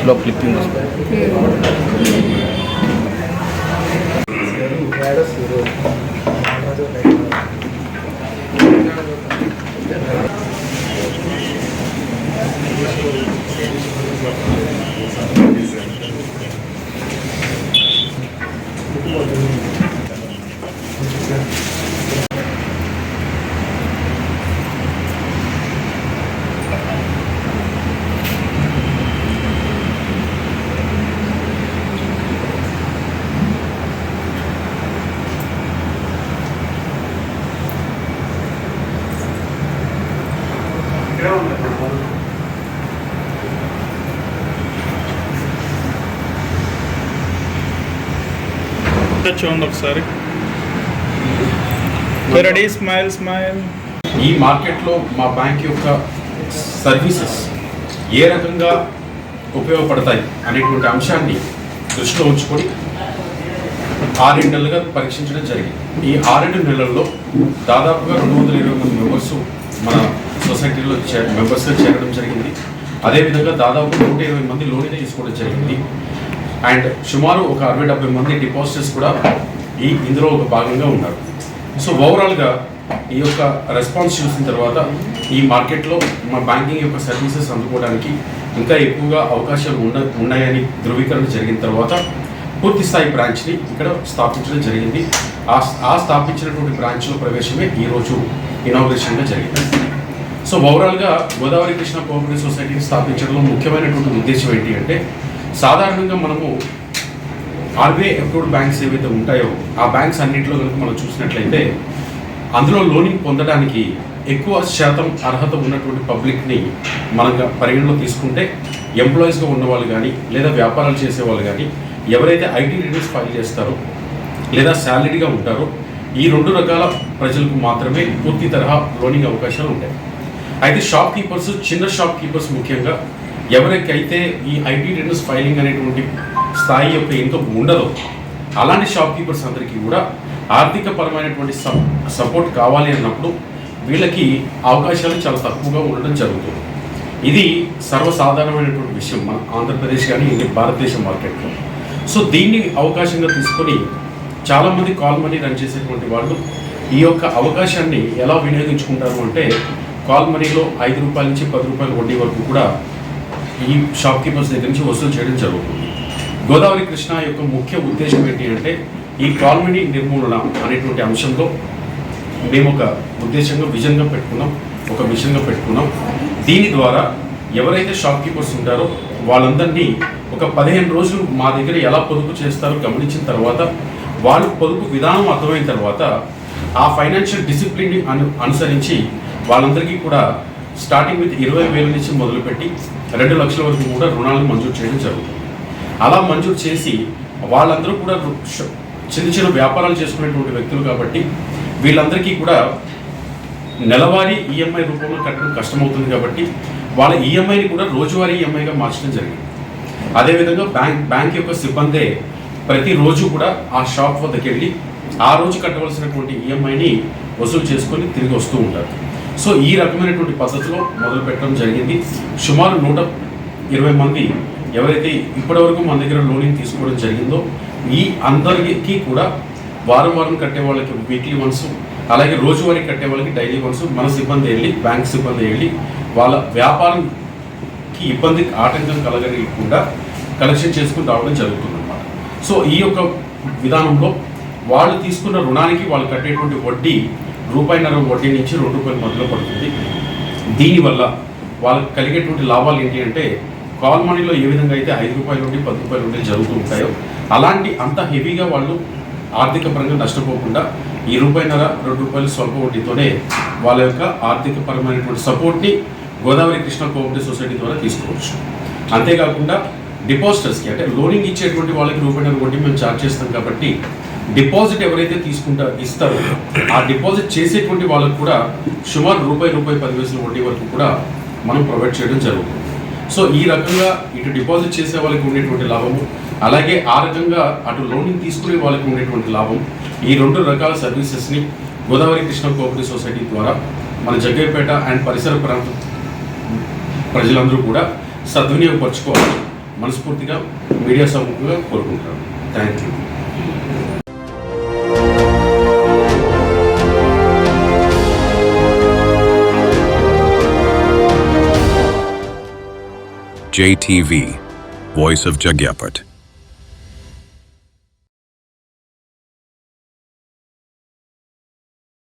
లో క్లిప్పింగ్ వస్తుంది. చూడండి ఒకసారి. Ready, smile smile. ఈ మార్కెట్లో మా బ్యాంక్ యొక్క సర్వీసెస్ ఏ రకంగా ఉపయోగపడతాయి అనేటువంటి అంశాన్ని దృష్టిలో ఉంచుకొని 6 నెలలుగా పరీక్షించడం జరిగింది. ఈ 6 నెలల్లో దాదాపుగా 220 మంది మెంబర్స్ మన సొసైటీలో మెంబర్స్గా చేరడం జరిగింది. అదేవిధంగా దాదాపు 120 మంది లోన్ తీసుకోవడం జరిగింది. అండ్ సుమారు ఒక 60-70 మంది డిపాజిటర్స్ కూడా ఇందులో ఒక భాగంగా ఉన్నారు. సో ఓవరాల్గా ఈ యొక్క రెస్పాన్స్ చూసిన తర్వాత ఈ మార్కెట్లో మా బ్యాంకింగ్ యొక్క సర్వీసెస్ అందుకోవడానికి ఇంకా ఎక్కువగా అవకాశాలు ఉన్నాయని ధృవీకరణ జరిగిన తర్వాత పూర్తి స్థాయి బ్రాంచ్ని ఇక్కడ స్థాపించడం జరిగింది. ఆ స్థాపించినటువంటి బ్రాంచ్లో ప్రవేశమే ఈరోజు ఇనాగ్రేషన్గా జరిగింది. సో ఓవరాల్గా గోదావరి కృష్ణ కోఆపరేటివ్ సొసైటీని స్థాపించడంలో ముఖ్యమైనటువంటి ఉద్దేశం ఏంటి అంటే, సాధారణంగా మనము ఆర్బీఐ అప్రూవ్డ్ బ్యాంక్స్ ఏవైతే ఉంటాయో ఆ బ్యాంక్స్ అన్నింటిలో కనుక మనం చూసినట్లయితే అందులో లోనింగ్ పొందడానికి ఎక్కువ శాతం అర్హత ఉన్నటువంటి పబ్లిక్ని మనం పరిగణలో తీసుకుంటే ఎంప్లాయీస్గా ఉన్నవాళ్ళు కానీ లేదా వ్యాపారాలు చేసేవాళ్ళు కానీ ఎవరైతే ఐటీ రిటర్న్స్ ఫైల్ చేస్తారో లేదా శాలరీగా ఉంటారో ఈ 2 రకాల ప్రజలకు మాత్రమే పూర్తి తరహా లోనింగ్ అవకాశాలు ఉంటాయి. అయితే షాప్ కీపర్స్, చిన్న షాప్ కీపర్స్ ముఖ్యంగా ఎవరికైతే ఈ ఐటీ రిటర్న్స్ ఫైలింగ్ అనేటువంటి స్థాయి యొక్క ఇన్కమ్ ఉండదో అలాంటి షాప్ కీపర్స్ అందరికీ కూడా ఆర్థిక పరమైనటువంటి సపోర్ట్ కావాలి అన్నప్పుడు వీళ్ళకి అవకాశాలు చాలా తక్కువగా ఉండడం జరుగుతుంది. ఇది సర్వసాధారణమైనటువంటి విషయం మన ఆంధ్రప్రదేశ్ కానీ భారతదేశ మార్కెట్లో. సో దీన్ని అవకాశంగా తీసుకొని చాలామంది కాల్ మనీ రన్ చేసేటువంటి వాళ్ళు ఈ యొక్క అవకాశాన్ని ఎలా వినియోగించుకుంటారు అంటే, కాల్ మనీలో 5 రూపాయల నుంచి 10 రూపాయల వడ్డీ వరకు కూడా ఈ షాప్ కీపర్స్ దగ్గర నుంచి వసూలు చేయడం జరుగుతుంది. గోదావరి కృష్ణ యొక్క ముఖ్య ఉద్దేశం ఏంటి అంటే, ఈ కాల్ మనీ నిర్మూలన అనేటువంటి అంశంలో మేము ఒక ఉద్దేశంగా విజన్గా పెట్టుకున్నాం. దీని ద్వారా ఎవరైతే షాప్ కీపర్స్ ఉంటారో వాళ్ళందరినీ ఒక 15 రోజులు మా దగ్గర ఎలా పొదుపు చేస్తారో గమనించిన తర్వాత, వాళ్ళు పొదుపు విధానం అర్థమైన తర్వాత ఆ ఫైనాన్షియల్ డిసిప్లిన్ని అనుసరించి వాళ్ళందరికీ కూడా స్టార్టింగ్ విత్ 20,000 నుంచి మొదలుపెట్టి 2 లక్షల వరకు కూడా రుణాలను మంజూరు చేయడం జరుగుతుంది. అలా మంజూరు చేసి వాళ్ళందరూ కూడా చిన్న వ్యాపారాలు చేసుకునేటువంటి వ్యక్తులు కాబట్టి వీళ్ళందరికీ కూడా నెలవారీ ఈఎంఐ రూపంలో కట్టడం కష్టమవుతుంది కాబట్టి వాళ్ళ ఈఎంఐని కూడా రోజువారీ ఈఎంఐగా మార్చడం జరిగింది. అదేవిధంగా బ్యాంక్ యొక్క సిబ్బందే ప్రతిరోజు కూడా ఆ షాప్ వద్దకు వెళ్ళి ఆ రోజు కట్టవలసినటువంటి ఈఎంఐని వసూలు చేసుకొని తిరిగి వస్తూ ఉంటారు. సో ఈ రకమైనటువంటి పద్ధతిలో మొదలు పెట్టడం జరిగింది. సుమారు 120 మంది ఎవరైతే ఇప్పటివరకు మన దగ్గర లోనింగ్ తీసుకోవడం జరిగిందో ఈ అందరికీ కూడా వారం కట్టే వాళ్ళకి వీక్లీ వన్స్, అలాగే రోజువారీ కట్టే వాళ్ళకి డైలీ వన్స్ మన సిబ్బంది వెళ్ళి, బ్యాంక్ సిబ్బంది వెళ్ళి వాళ్ళ వ్యాపారంకి ఇబ్బంది ఆటంకం కలగకుండా కలెక్షన్ చేసుకుని రావడం జరుగుతుందన్నమాట. సో ఈ యొక్క విధానంలో వాళ్ళు తీసుకున్న రుణానికి వాళ్ళు కట్టేటువంటి వడ్డీ ₹1.50 వడ్డీ నుంచి ₹2 మధ్యలో పడుతుంది. దీనివల్ల వాళ్ళకి కలిగేటువంటి లాభాలు ఏంటి అంటే, కాల్ మనీలో ఏ విధంగా అయితే ₹5 నుండి ₹10 నుండి జరుగుతూ ఉంటాయో అలాంటి అంత హెవీగా వాళ్ళు ఆర్థిక పరంగా నష్టపోకుండా ఈ ₹1.50, ₹2 స్వల్ప వడ్డీతోనే వాళ్ళ యొక్క ఆర్థిక పరమైనటువంటి సపోర్ట్ని గోదావరి కృష్ణ కోఆపరేటివ్ సొసైటీ ద్వారా తీసుకోవచ్చు. అంతేకాకుండా డిపాజిటర్స్కి అంటే లోనింగ్ ఇచ్చేటువంటి వాళ్ళకి ₹1 వడ్డీ మేము ఛార్జ్ చేస్తాం కాబట్టి డిపాజిట్ ఎవరైతే ఇస్తారో ఆ డిపాజిట్ చేసేటువంటి వాళ్ళకు కూడా సుమారు ₹10 వడ్డీ వరకు కూడా మనం ప్రొవైడ్ చేయడం జరుగుతుంది. సో ఈ రకంగా ఇటు డిపాజిట్ చేసే వాళ్ళకి ఉండేటువంటి లాభము, అలాగే ఆ రకంగా అటు లోనింగ్ తీసుకునే వాళ్ళకి ఉండేటువంటి లాభం, ఈ 2 రకాల సర్వీసెస్ని గోదావరి కృష్ణ కోఆపరేటివ్ సొసైటీ ద్వారా మన జగ్గయ్యపేట అండ్ పరిసర ప్రాంత ప్రజలందరూ కూడా సద్వినియోగపరచుకోవాలి. మనస్ఫూర్తిగా మీడియా సముఖంగా కోరుకుంటాను. Thank you. JTV, Voice of Jagyapet.